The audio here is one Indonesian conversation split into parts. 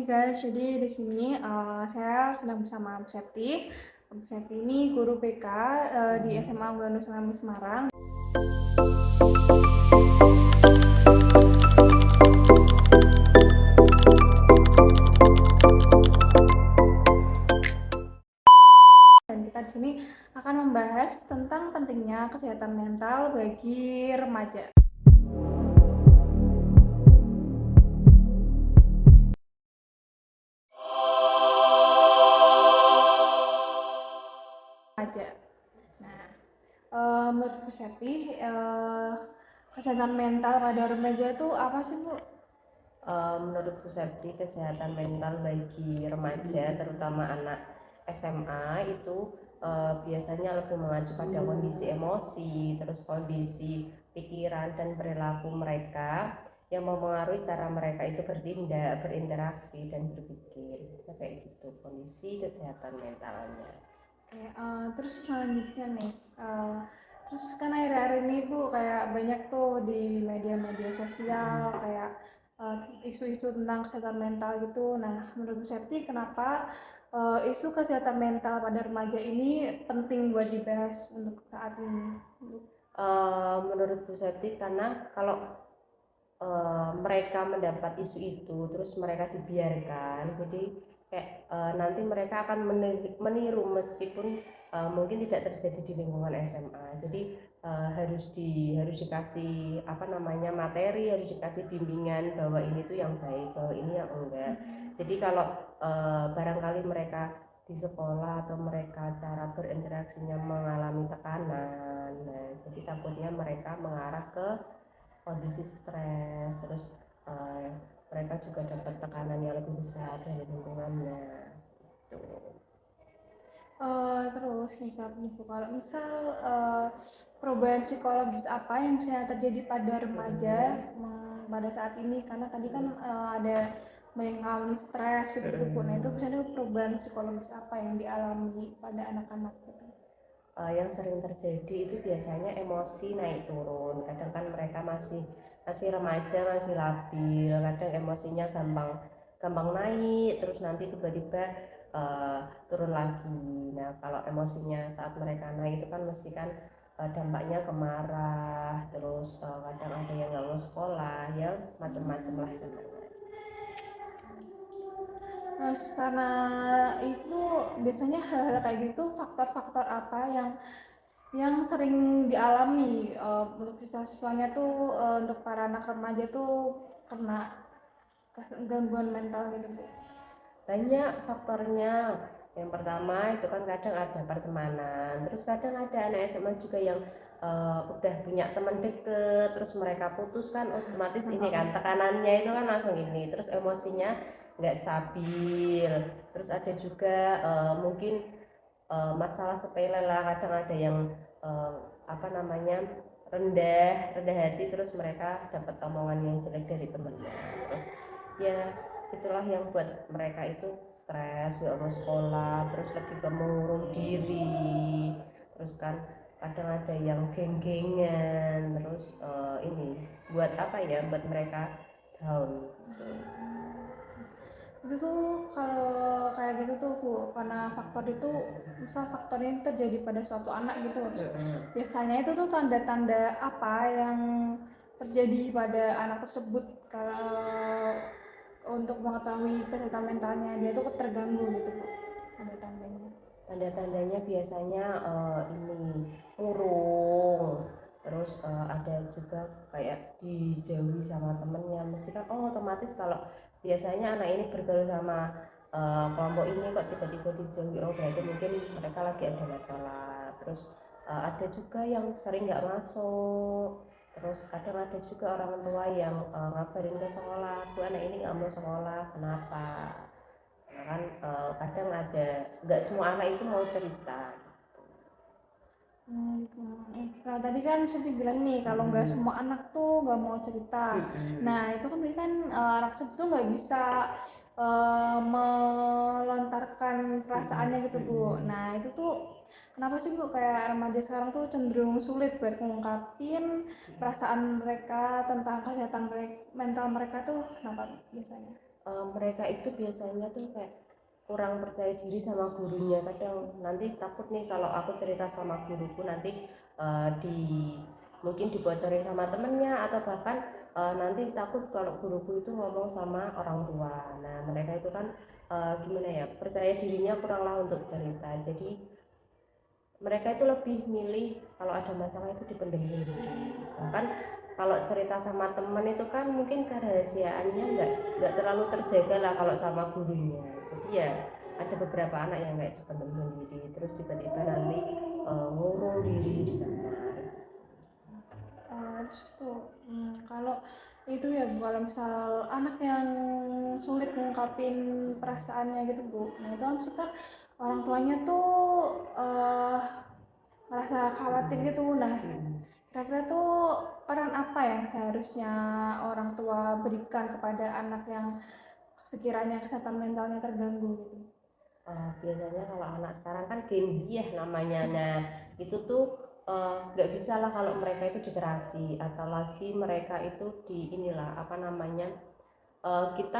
Hai guys, jadi di sini saya sedang bersama Bu Septi. Bu Septi ini guru BK di SMA Unggulan Nusantara Semarang. Dan kita di sini akan membahas tentang pentingnya kesehatan mental bagi remaja. Nah, menurut Bu Septi, kesehatan mental pada remaja itu apa sih, Bu? Menurut Bu Septi, kesehatan mental bagi remaja, terutama anak SMA itu biasanya lebih mengacu pada kondisi emosi, terus kondisi pikiran dan perilaku mereka yang mempengaruhi cara mereka itu bertindak, berinteraksi dan berpikir. Kayak gitu kondisi kesehatan mentalnya. Oke, terus selanjutnya nih, terus kan akhir-akhir ini Bu kayak banyak tuh di media-media sosial kayak isu-isu tentang kesehatan mental gitu. Nah, menurut Bu Septi kenapa isu kesehatan mental pada remaja ini penting buat dibahas untuk saat ini? Menurut Bu Septi, karena kalau mereka mendapat isu itu terus mereka dibiarkan, jadi kayak nanti mereka akan meniru meskipun mungkin tidak terjadi di lingkungan SMA. Jadi harus dikasih apa namanya materi, harus dikasih bimbingan bahwa ini tuh yang baik, bahwa ini yang enggak. Jadi kalau barangkali mereka di sekolah atau mereka cara berinteraksinya mengalami tekanan, nah jadi takutnya mereka mengarah ke kondisi stres, terus uh, mereka juga dapat tekanan yang lebih besar dari lingkungannya gitu. Terus nih Kak, kalau misal perubahan psikologis apa yang bisa terjadi pada remaja pada saat ini, karena tadi kan ada mengalami stres gitu Bu. Nah itu misalnya perubahan psikologis apa yang dialami pada anak-anak gitu? Yang sering terjadi itu biasanya emosi naik turun. Kadang kan mereka masih remaja, masih labil, kadang emosinya gampang gampang naik, terus nanti tiba-tiba turun lagi. Nah kalau emosinya saat mereka naik itu kan mesti kan dampaknya kemarah, terus kadang ada yang nggak mau sekolah, ya macam-macam lah dampaknya. Terus karena itu biasanya hal-hal kayak gitu, faktor-faktor apa yang sering dialami untuk siswa-siswanya tuh untuk para anak remaja tuh kena gangguan mental gitu Bu? Banyak faktornya. Yang pertama itu kan kadang ada pertemanan, terus kadang ada anak SMA juga yang udah punya teman deket, terus mereka putus kan otomatis ini kan tekanannya itu kan langsung ini, terus emosinya nggak stabil. Terus ada juga mungkin masalah sepele lah, kadang ada yang uh, apa namanya rendah hati, terus mereka dapat omongan yang jelek dari temennya, terus ya itulah yang buat mereka itu stres, gak mau sekolah, terus lebih ke mengurung diri, terus kan kadang ada yang geng-gengan, terus ini buat apa ya, buat mereka down gitu. Itu tuh kalau kayak gitu tuh Bu, karena faktor itu misal faktor ini terjadi pada suatu anak gitu, biasanya itu tuh tanda-tanda apa yang terjadi pada anak tersebut kalau untuk mengetahui kesehatan mentalnya dia tuh terganggu gitu Bu, tanda-tandanya? Tanda-tandanya biasanya ini murung, terus ada juga kayak dijauhi sama temennya, mesti kan otomatis kalau biasanya anak ini bergaul sama kelompok ini kok tiba-tiba dijauhi, oh berarti mungkin mereka lagi ada masalah. Terus ada juga yang sering nggak masuk, terus kadang ada juga orang tua yang ngabarin ke sekolah, bu anak ini nggak mau sekolah, kenapa. Nah, kan kadang ada, nggak semua anak itu mau cerita. Nah, tadi kan Siti bilang nih kalau nggak semua anak tuh nggak mau cerita. Nah itu kan berarti kan anak tersebut tuh nggak bisa melontarkan perasaannya gitu Bu. Nah itu tuh kenapa sih Bu kayak remaja sekarang tuh cenderung sulit buat mengungkapin perasaan mereka tentang kesehatan mental mereka tuh, kenapa biasanya? mereka itu biasanya tuh kayak kurang percaya diri sama gurunya. Kadang nanti takut nih kalau aku cerita sama guruku nanti di mungkin dibocorin sama temennya, atau bahkan nanti takut kalau guruku itu ngomong sama orang tua. Nah mereka itu kan gimana ya, percaya dirinya kurang lah untuk cerita, jadi mereka itu lebih milih kalau ada masalah itu dipendam sendiri. Bahkan kalau cerita sama teman itu kan mungkin kerahasiaannya nggak terlalu terjaga lah kalau sama gurunya. Jadi ya ada beberapa anak yang kayak dipendam sendiri, terus tiba-tiba nanti ngurung diri di kamar. Terus tuh kalau itu ya Bu, kalau misal anak yang sulit ngungkapin perasaannya gitu Bu, nah itu kan suka orang tuanya tuh merasa khawatir gitu. Nah kira-kira tuh peran apa yang seharusnya orang tua berikan kepada anak yang sekiranya kesehatan mentalnya terganggu gitu? Biasanya kalau anak sekarang kan Gen Z ya namanya. Nah itu tuh nggak bisa lah kalau mereka itu dikerasi, atau lagi mereka itu di inilah apa namanya, kita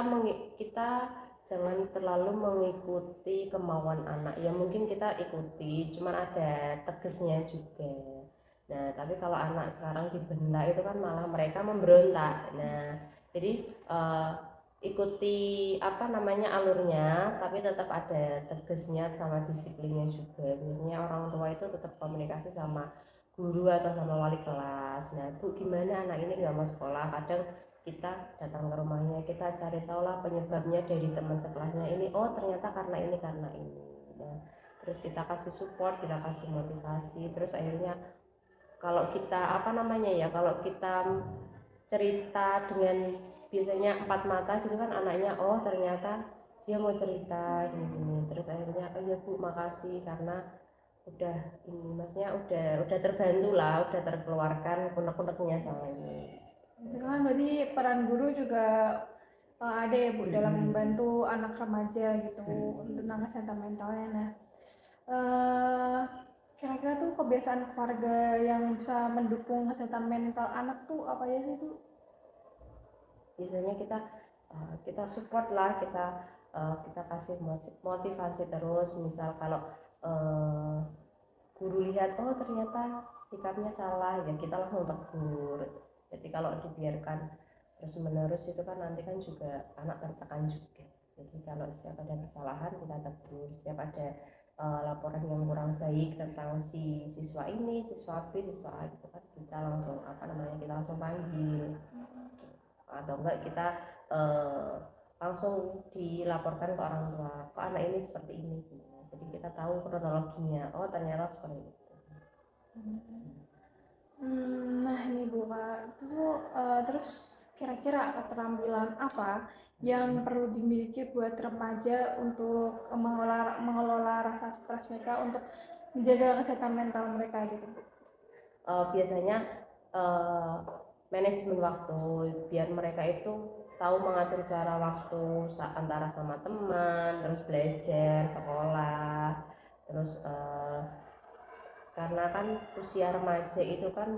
jangan terlalu mengikuti kemauan anak. Ya mungkin kita ikuti, cuman ada tegesnya juga. Nah tapi kalau anak sekarang dibentak itu kan malah mereka memberontak. Nah jadi ikuti apa namanya alurnya, tapi tetap ada tegesnya sama disiplinnya juga. Biasanya orang tua itu tetap komunikasi sama guru atau sama wali kelas. Nah bu gimana anak ini nggak mau sekolah, kadang kita datang ke rumahnya, kita cari tahu lah penyebabnya dari teman sekelasnya ini, oh ternyata karena ini karena ini. Nah, terus kita kasih support, kita kasih motivasi, terus akhirnya kalau kita apa namanya ya, kalau kita cerita dengan biasanya empat mata gitu kan anaknya, oh ternyata dia mau cerita gini, terus akhirnya oh ya bu makasih karena udah ini, maksudnya udah terbantu lah, udah terkeluarkan unek-uneknya sama ini. Itu kan berarti peran guru juga ada ya Bu dalam membantu anak remaja gitu tentang kesehatan mentalnya. Nah, kira-kira tuh kebiasaan keluarga yang bisa mendukung kesehatan mental anak tuh apa ya sih Bu? Biasanya kita support lah, kita kasih motivasi terus. Misal kalau guru lihat oh ternyata sikapnya salah, ya kita langsung tegur. Jadi kalau dibiarkan terus menerus itu kan nanti kan juga anak tertekan juga. Jadi kalau setiap ada kesalahan kita tegur, setiap ada laporan yang kurang baik tentang si siswa ini, siswa B, siswa A itu kan kita langsung apa namanya, kita langsung panggil, atau enggak kita langsung dilaporkan ke orang tua, kok anak ini seperti ini. Jadi kita tahu kronologinya, oh ternyata seperti itu. Nah ini Bu Kak, itu terus kira-kira keterampilan apa yang perlu dimiliki buat remaja untuk mengelola rasa stres mereka untuk menjaga kesehatan mental mereka gitu Bu? Biasanya manajemen waktu, biar mereka itu tahu mengatur cara waktu antara sama teman, terus belajar, sekolah, terus karena kan usia remaja itu kan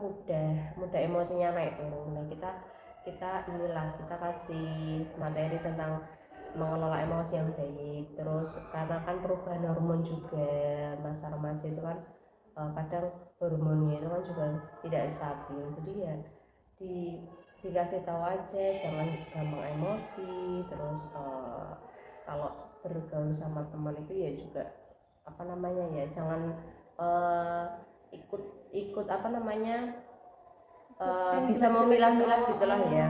mudah emosinya naik turun. Nah kita inilah kita kasih materi tentang mengelola emosi yang baik. Terus karena kan perubahan hormon juga, masa remaja itu kan kadang hormonnya itu kan juga tidak stabil, jadi ya dikasih tahu aja jangan gampang emosi. Terus kalau bergaul sama teman itu ya juga apa namanya ya, jangan ikut ikut apa namanya bisa memilah-milah gitulah ya.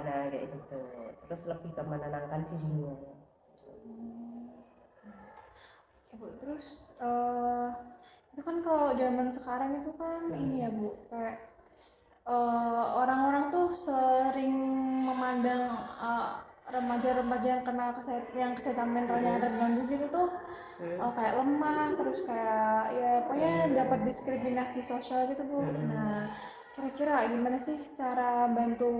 Nah kayak gitu, terus lebih ke menenangkan dirinya. Terus itu kan kalau zaman sekarang itu kan ini ya Bu, kayak orang-orang tuh sering memandang remaja-remaja yang kena kesehatan mentalnya terganggu gitu tuh kayak lemah, terus kayak ya pokoknya dapat diskriminasi sosial gitu Bu. Nah kira-kira gimana sih cara bantu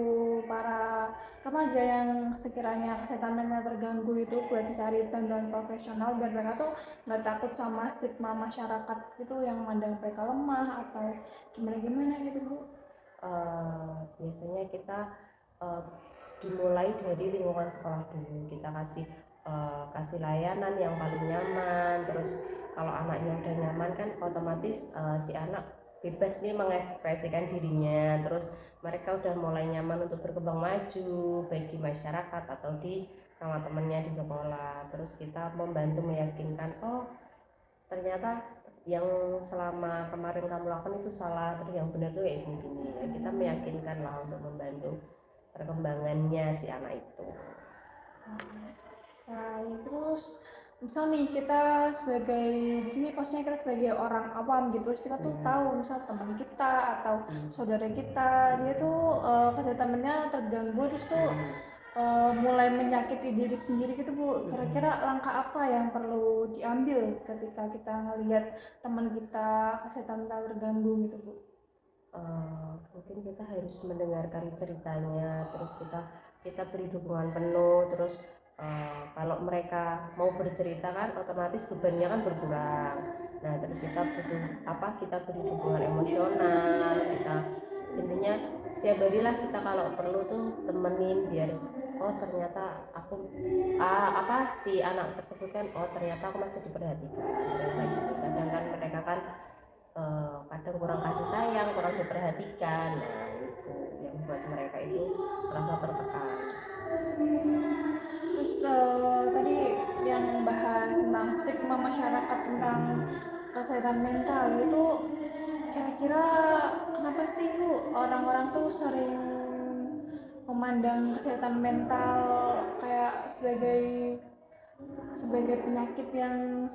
para remaja yang sekiranya kesehatan mental terganggu itu buat mencari bantuan profesional biar mereka tuh nggak takut sama stigma masyarakat gitu yang memandang mereka lemah atau gimana-gimana gitu Bu? Biasanya kita dimulai dari lingkungan sekolah dulu. Kita kasih layanan yang paling nyaman. Terus kalau anaknya udah nyaman kan otomatis si anak bebas nih mengekspresikan dirinya. Terus mereka udah mulai nyaman untuk berkembang maju baik di masyarakat atau di sama temennya di sekolah. Terus kita membantu meyakinkan, oh ternyata yang selama kemarin kamu lakukan itu salah, terus yang benar tuh kayak gini. Ya, kita meyakinkan lah untuk membantu perkembangannya si anak itu. Nah, terus misal nih kita sebagai di sini posisinya kita sebagai orang awam gitu, terus kita tuh tahu misal teman kita atau saudara kita dia tuh kesehatan mentalnya terganggu, terus tuh mulai menyakiti diri sendiri gitu Bu. Kira-kira langkah apa yang perlu diambil ketika kita ngelihat teman kita kesehatan mental terganggu gitu Bu? Mungkin kita harus mendengarkan ceritanya, terus kita beri dukungan penuh. Terus kalau mereka mau bercerita kan otomatis bebannya kan berkurang. Nah terus kita beri dukungan emosional. Kita intinya setiap harilah kita kalau perlu tuh temenin biar oh ternyata si anak tersebut kan oh ternyata aku masih diperhatikan. Kadang kan mereka kan kadang kurang kasih sayang, kurang diperhatikan. Nah itu yang buat mereka itu merasa tertekan. Terus tadi yang bahas tentang stigma masyarakat tentang kesehatan mental itu, kira-kira kenapa sih Bu orang-orang tuh sering memandang kesehatan mental kayak sebagai penyakit yang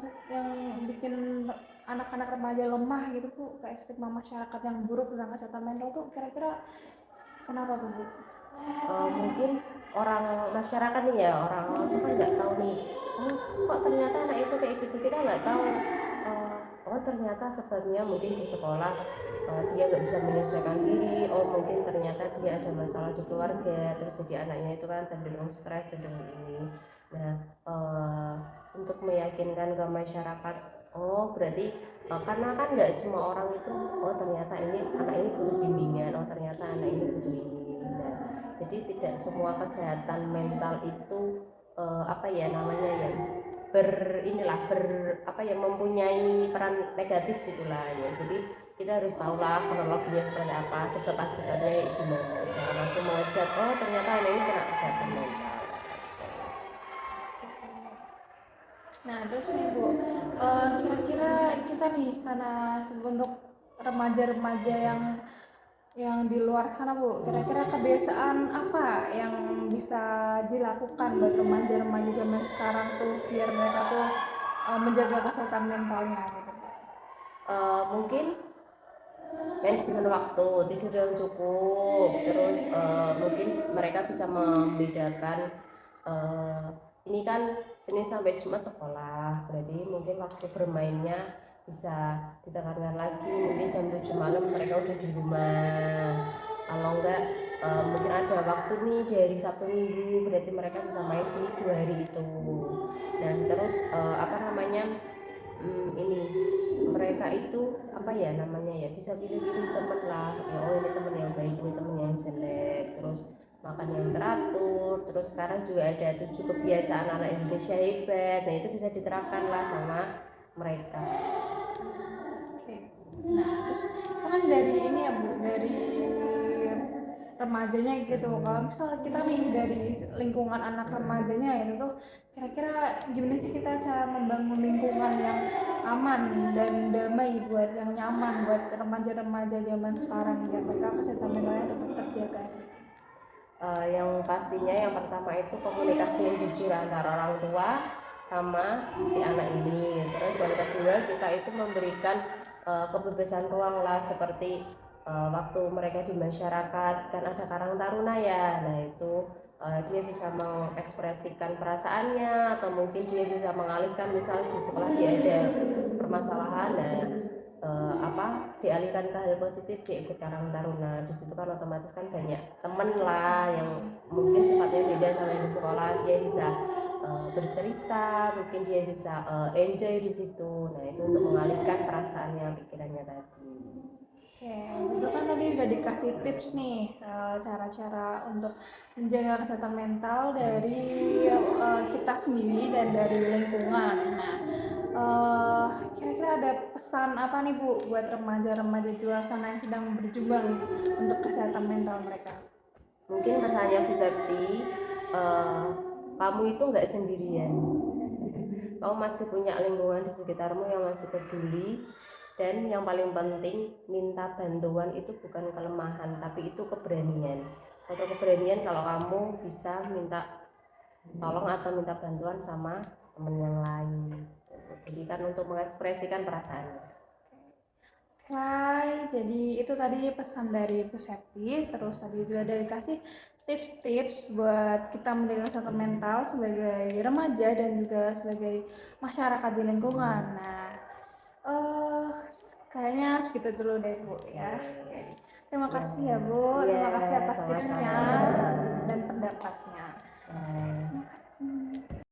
bikin anak-anak remaja lemah gitu Bu, kayak stigma masyarakat yang buruk tentang kesehatan mental tuh kira-kira kenapa tuh Bu? Mungkin orang masyarakat nih ya, orang itu kan nggak tahu nih, oh kok ternyata anak itu kayak gitu. Kita nggak tahu oh ternyata sebabnya mungkin di sekolah dia nggak bisa menyesuaikan diri. Oh mungkin ternyata dia ada masalah di keluarga, terus jadi anaknya itu kan cenderung stres, cenderung ini. Nah untuk meyakinkan ke masyarakat, oh berarti karena kan nggak semua orang itu oh ternyata anak ini butuh bimbingan, oh ternyata anak ini butuh ini. Nah jadi tidak semua kesehatan mental itu mempunyai peran negatif gitulah ya. Jadi kita harus tahulah kronologinya seperti apa, sebab akibatnya gimana. Jangan langsung mengejat oh ternyata ini kena kesehatan mental. Nah terus nih Bu, kira-kira kita nih karena untuk remaja-remaja yang di luar sana Bu, kira-kira kebiasaan apa yang bisa dilakukan buat remaja-remaja zaman sekarang tuh biar mereka tuh menjaga kesehatan mentalnya gitu? Mungkin manajemen waktu, tidur yang cukup. Terus mungkin mereka bisa membedakan ini kan Senin sampai Jumat sekolah, berarti mungkin waktu bermainnya bisa ditekankan lagi. Mungkin jam 7 malam mereka udah di rumah. Kalau enggak mungkin ada waktu nih dari Sabtu Minggu, berarti mereka bisa main di 2 hari itu. Dan terus ini mereka itu bisa pilih-pilih temen lah ya, oh ini temen yang baik, ini temen yang jelek. Terus makan yang teratur. Terus sekarang juga ada 7 kebiasaan anak Indonesia hebat. Nah itu bisa diterapkan lah sama mereka. Oke. Nah terus kan dari ini ya Bu, dari remajanya gitu. Kalau misalnya kita nih dari lingkungan anak remajanya itu tuh kira-kira gimana sih kita cara membangun lingkungan yang aman dan damai yang nyaman buat remaja-remaja zaman sekarang biar mereka kesehatan mentalnya tetap terjaga. Yang pastinya yang pertama itu komunikasi yang jujur antara orang tua sama si anak ini. Terus yang kedua kita itu memberikan kebebasan ruang lah, seperti waktu mereka di masyarakat kan ada Karang Taruna ya. Nah itu dia bisa mengekspresikan perasaannya, atau mungkin dia bisa mengalihkan, misal di sekolah dia ada permasalahan. Dialihkan ke hal positif, dia ikut Karang Taruna. Di situ kan otomatis kan banyak temen lah yang mungkin sifatnya beda sama yang di sekolah. Dia bisa bercerita, mungkin dia bisa enjoy di situ. Nah itu untuk mengalihkan perasaannya, pikirannya tadi. Oke, itu kan tadi udah dikasih tips nih, cara-cara untuk menjaga kesehatan mental dari kita sendiri dan dari lingkungan. Nah, kira-kira ada pesan apa nih Bu buat remaja-remaja di luar sana yang sedang berjuang untuk kesehatan mental mereka? Mungkin pesannya Bu Septi, kamu itu nggak sendirian, kamu masih punya lingkungan di sekitarmu yang masih peduli. Dan yang paling penting, minta bantuan itu bukan kelemahan, tapi itu keberanian. Satu keberanian kalau kamu bisa minta tolong atau minta bantuan sama temen yang lain. Jadi kan untuk mengekspresikan perasaan. Hai, jadi itu tadi pesan dari Bu Septi, terus tadi juga ada dikasih tips-tips buat kita menjaga kesehatan mental sebagai remaja dan juga sebagai masyarakat di lingkungan. Nah, kayaknya segitu dulu deh Bu ya. Oke. Terima kasih ya Bu, terima kasih atas tipsnya Sama-sama. dan pendapatnya. Nah. Terima kasih.